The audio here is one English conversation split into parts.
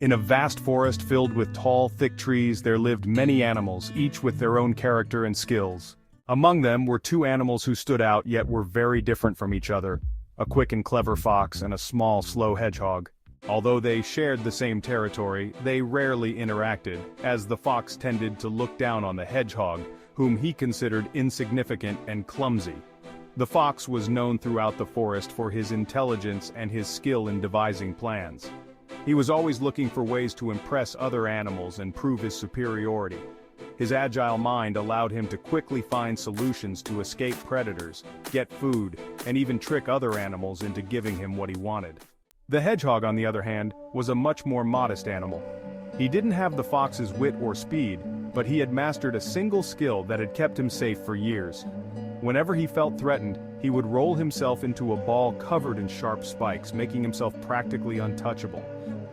In a vast forest filled with tall, thick trees there lived many animals, each with their own character and skills. Among them were two animals who stood out yet were very different from each other, a quick and clever fox and a small, slow hedgehog. Although they shared the same territory, they rarely interacted, as the fox tended to look down on the hedgehog, whom he considered insignificant and clumsy. The fox was known throughout the forest for his intelligence and his skill in devising plans. He was always looking for ways to impress other animals and prove his superiority. His agile mind allowed him to quickly find solutions to escape predators, get food, and even trick other animals into giving him what he wanted. The hedgehog, on the other hand, was a much more modest animal. He didn't have the fox's wit or speed, but he had mastered a single skill that had kept him safe for years. Whenever he felt threatened, he would roll himself into a ball covered in sharp spikes, making himself practically untouchable.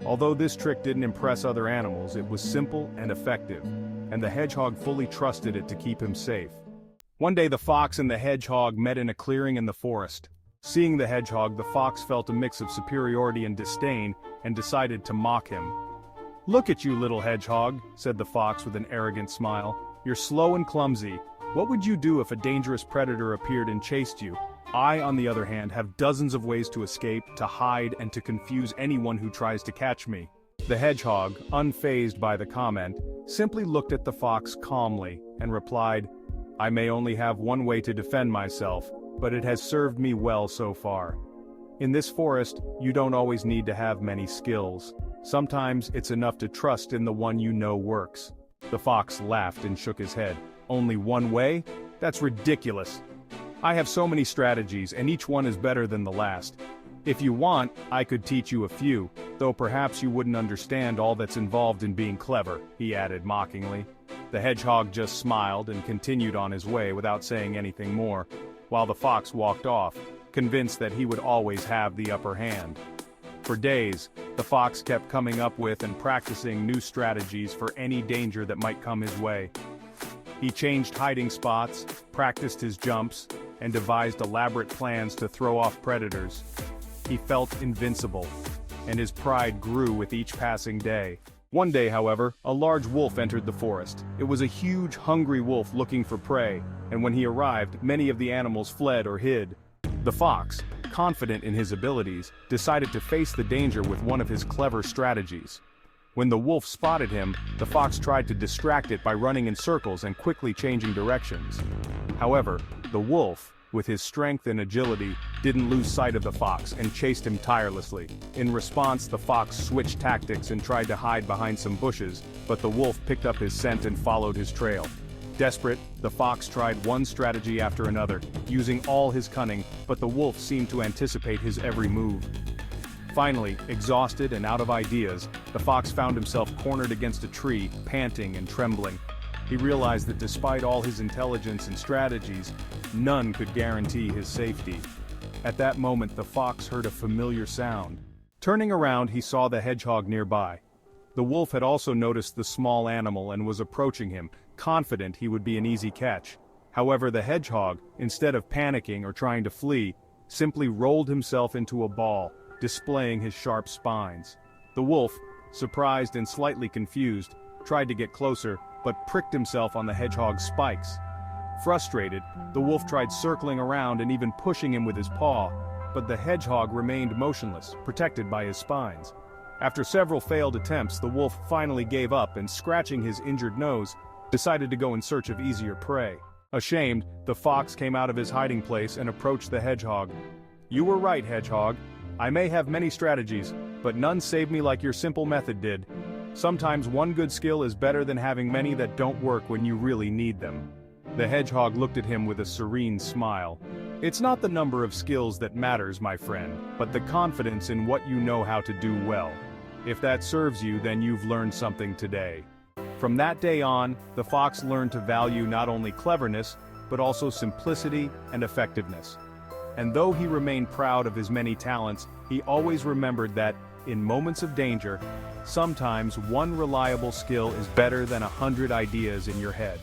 Although this trick didn't impress other animals, it was simple and effective, and the hedgehog fully trusted it to keep him safe. One day the fox and the hedgehog met in a clearing in the forest. Seeing the hedgehog, the fox felt a mix of superiority and disdain, and decided to mock him. "Look at you, little hedgehog," said the fox with an arrogant smile. "You're slow and clumsy. What would you do if a dangerous predator appeared and chased you? I, on the other hand, have dozens of ways to escape, to hide, and to confuse anyone who tries to catch me." The hedgehog, unfazed by the comment, simply looked at the fox calmly, and replied, "I may only have one way to defend myself, but it has served me well so far. In this forest, you don't always need to have many skills. Sometimes it's enough to trust in the one you know works." The fox laughed and shook his head. "Only one way? That's ridiculous. I have so many strategies, and each one is better than the last. If you want, I could teach you a few, though perhaps you wouldn't understand all that's involved in being clever," he added mockingly. The hedgehog just smiled and continued on his way without saying anything more, while the fox walked off, convinced that he would always have the upper hand. For days, the fox kept coming up with and practicing new strategies for any danger that might come his way. He changed hiding spots, practiced his jumps, and devised elaborate plans to throw off predators. He felt invincible, and his pride grew with each passing day. One day, however, a large wolf entered the forest. It was a huge, hungry wolf looking for prey, and when he arrived, many of the animals fled or hid. The fox, confident in his abilities, decided to face the danger with one of his clever strategies. When the wolf spotted him, the fox tried to distract it by running in circles and quickly changing directions. However, the wolf, with his strength and agility, didn't lose sight of the fox and chased him tirelessly. In response, the fox switched tactics and tried to hide behind some bushes, but the wolf picked up his scent and followed his trail. Desperate, the fox tried one strategy after another, using all his cunning, but the wolf seemed to anticipate his every move. Finally, exhausted and out of ideas, the fox found himself cornered against a tree, panting and trembling. He realized that despite all his intelligence and strategies, none could guarantee his safety. At that moment, the fox heard a familiar sound. Turning around, he saw the hedgehog nearby. The wolf had also noticed the small animal and was approaching him, confident he would be an easy catch. However, the hedgehog, instead of panicking or trying to flee, simply rolled himself into a ball, displaying his sharp spines. The wolf, surprised and slightly confused, tried to get closer, but pricked himself on the hedgehog's spikes. Frustrated, the wolf tried circling around and even pushing him with his paw, but the hedgehog remained motionless, protected by his spines. After several failed attempts, the wolf finally gave up and, scratching his injured nose, decided to go in search of easier prey. Ashamed, the fox came out of his hiding place and approached the hedgehog. "You were right, hedgehog. I may have many strategies, but none save me like your simple method did. Sometimes one good skill is better than having many that don't work when you really need them." The hedgehog looked at him with a serene smile. "It's not the number of skills that matters, my friend, but the confidence in what you know how to do well. If that serves you, then you've learned something today." From that day on, the fox learned to value not only cleverness, but also simplicity and effectiveness. And though he remained proud of his many talents, he always remembered that, in moments of danger, sometimes one reliable skill is better than 100 ideas in your head.